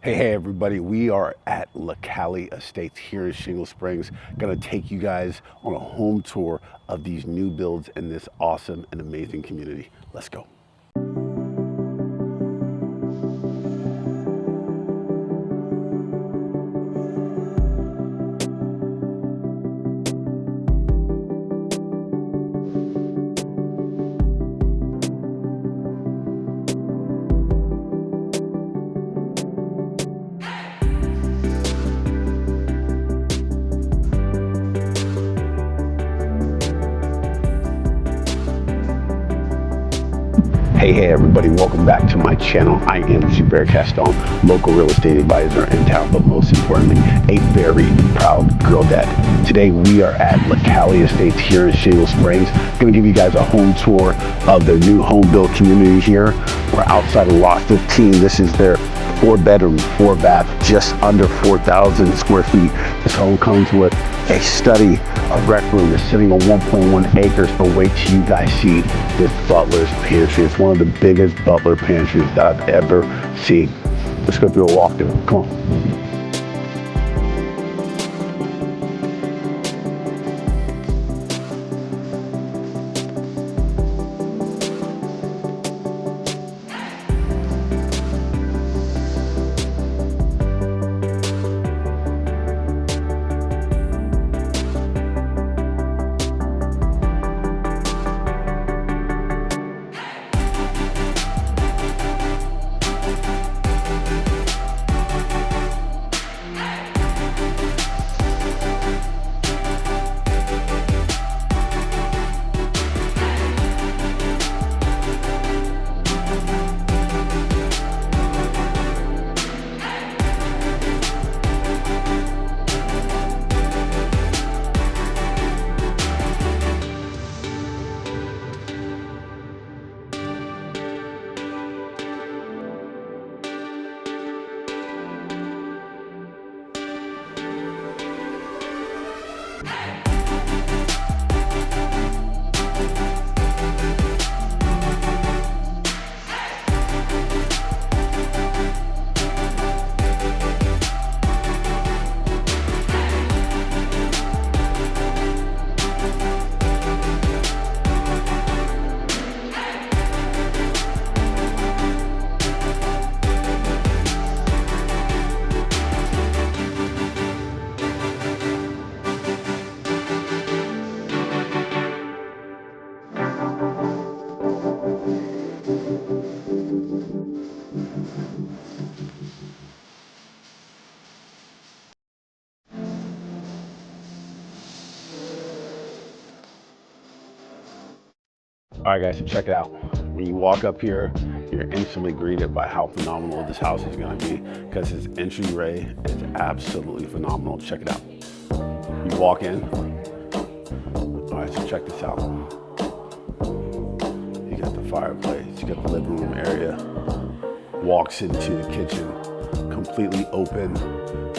Hey everybody, we are at Caille Estates here in Shingle Springs. Gonna take you guys on a home tour of these new builds in this awesome and amazing community. Let's go. Hey everybody, welcome back to my channel. I am Super Caston, local real estate advisor in town, but most importantly, a very proud girl dad. Today we are at Caille Estates here in Shingle Springs. Gonna give you guys a home tour of their new home build community here. We're outside of lot 15. This is their 4-bedroom, 4-bath, just under 4,000 square feet. This home comes with a study, a rec room. It's sitting on 1.1 acres, but wait till you guys see this butler's pantry. It's one of the biggest butler pantries that I've ever seen. Let's go do a walkthrough. Come on. All right guys, so check it out. When you walk up here, you're instantly greeted by how phenomenal this house is gonna be, because its entryway is absolutely phenomenal. Check it out. You walk in. All right, so check this out. You got the fireplace, you got the living room area, walks into the kitchen, completely open.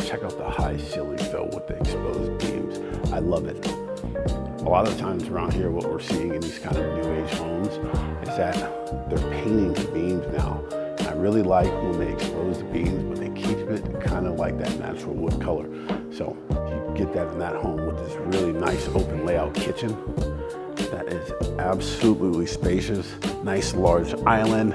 Check out the high ceiling though with the exposed beams. I love it. A lot of times around here, what we're seeing in these kind of new age homes is that they're painting the beams now. And I really like when they expose the beams, but they keep it kind of like that natural wood color. So you get that in that home with this really nice open layout kitchen that is absolutely spacious. Nice large island.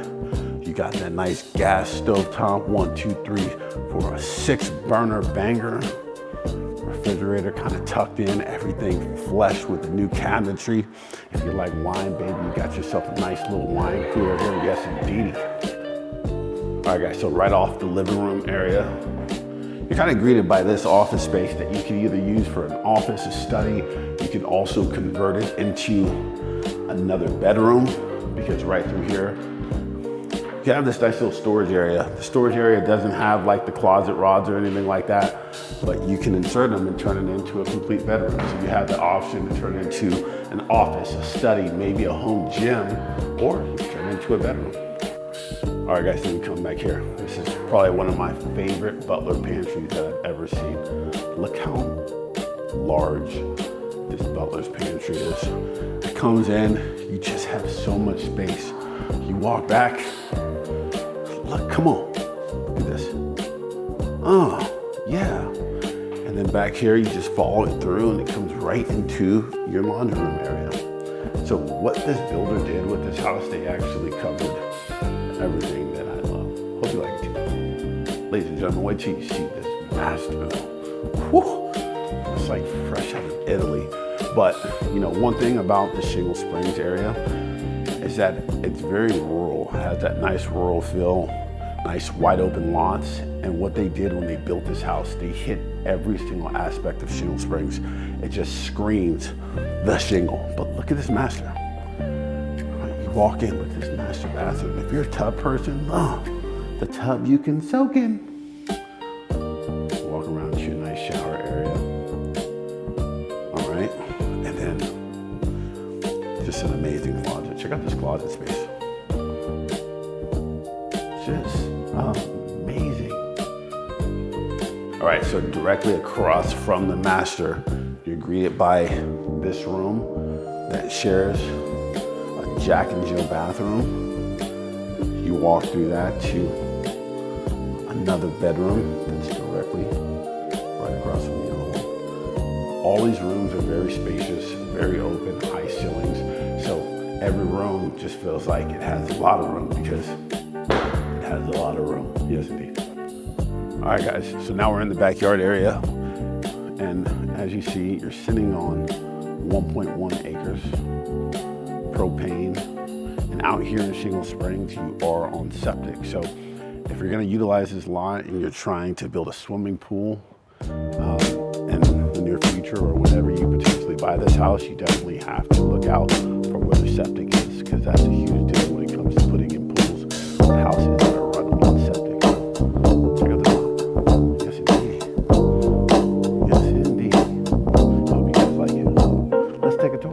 You got that nice gas stove top, 1, 2, 3 for a 6-burner banger. Refrigerator kind of tucked in, everything flush with the new cabinetry. If you like wine, baby, you got yourself a nice little wine cooler here. Yes, indeed. All right, guys, so right off the living room area, you're kind of greeted by this office space that you can either use for an office, a study. You can also convert it into another bedroom, because right through here, you have this nice little storage area. The storage area doesn't have like the closet rods or anything like that, but you can insert them and turn it into a complete bedroom. So you have the option to turn it into an office, a study, maybe a home gym, or you can turn it into a bedroom. All right guys, let me come back here. This is probably one of my favorite butler pantries that I've ever seen. Look how large this butler's pantry is. It comes in, you just have so much space. You walk back, look, come on, look at this. Yeah. And then back here, you just follow it through and it comes right into your laundry room area. So what this builder did with this house, they actually covered everything that I love. Hope you like it too. Ladies and gentlemen, wait till you see this master. Whew. It's like fresh out of Italy. But you know, one thing about the Shingle Springs area is that it's very rural. It has that nice rural feel, nice wide open lots. And what they did when they built this house, they hit every single aspect of Shingle Springs. It just screams the shingle. But look at this master. You walk in with this master bathroom. If you're a tub person, the tub you can soak in. Walk around to your nice shower area. All right, and then just an amazing closet. Check out this closet space. Just amazing. All right, so directly across from the master, you're greeted by this room that shares a Jack and Jill bathroom. You walk through that to another bedroom that's directly right across from the other one. All these rooms are very spacious, very open, high ceilings. So every room just feels like it has a lot of room because it has a lot of room. Yes, indeed. All right, guys, so now we're in the backyard area. And as you see, you're sitting on 1.1 acres, propane. And out here in Shingle Springs, you are on septic. So if you're gonna utilize this lot and you're trying to build a swimming pool in the near future or whenever you potentially buy this house, you definitely have to look out for where the septic is, because that's a huge deal when it comes to putting in pools with houses that are run on septic. Check out this one. Yes, indeed. Yes, indeed. Hope you guys like it. Let's take a tour.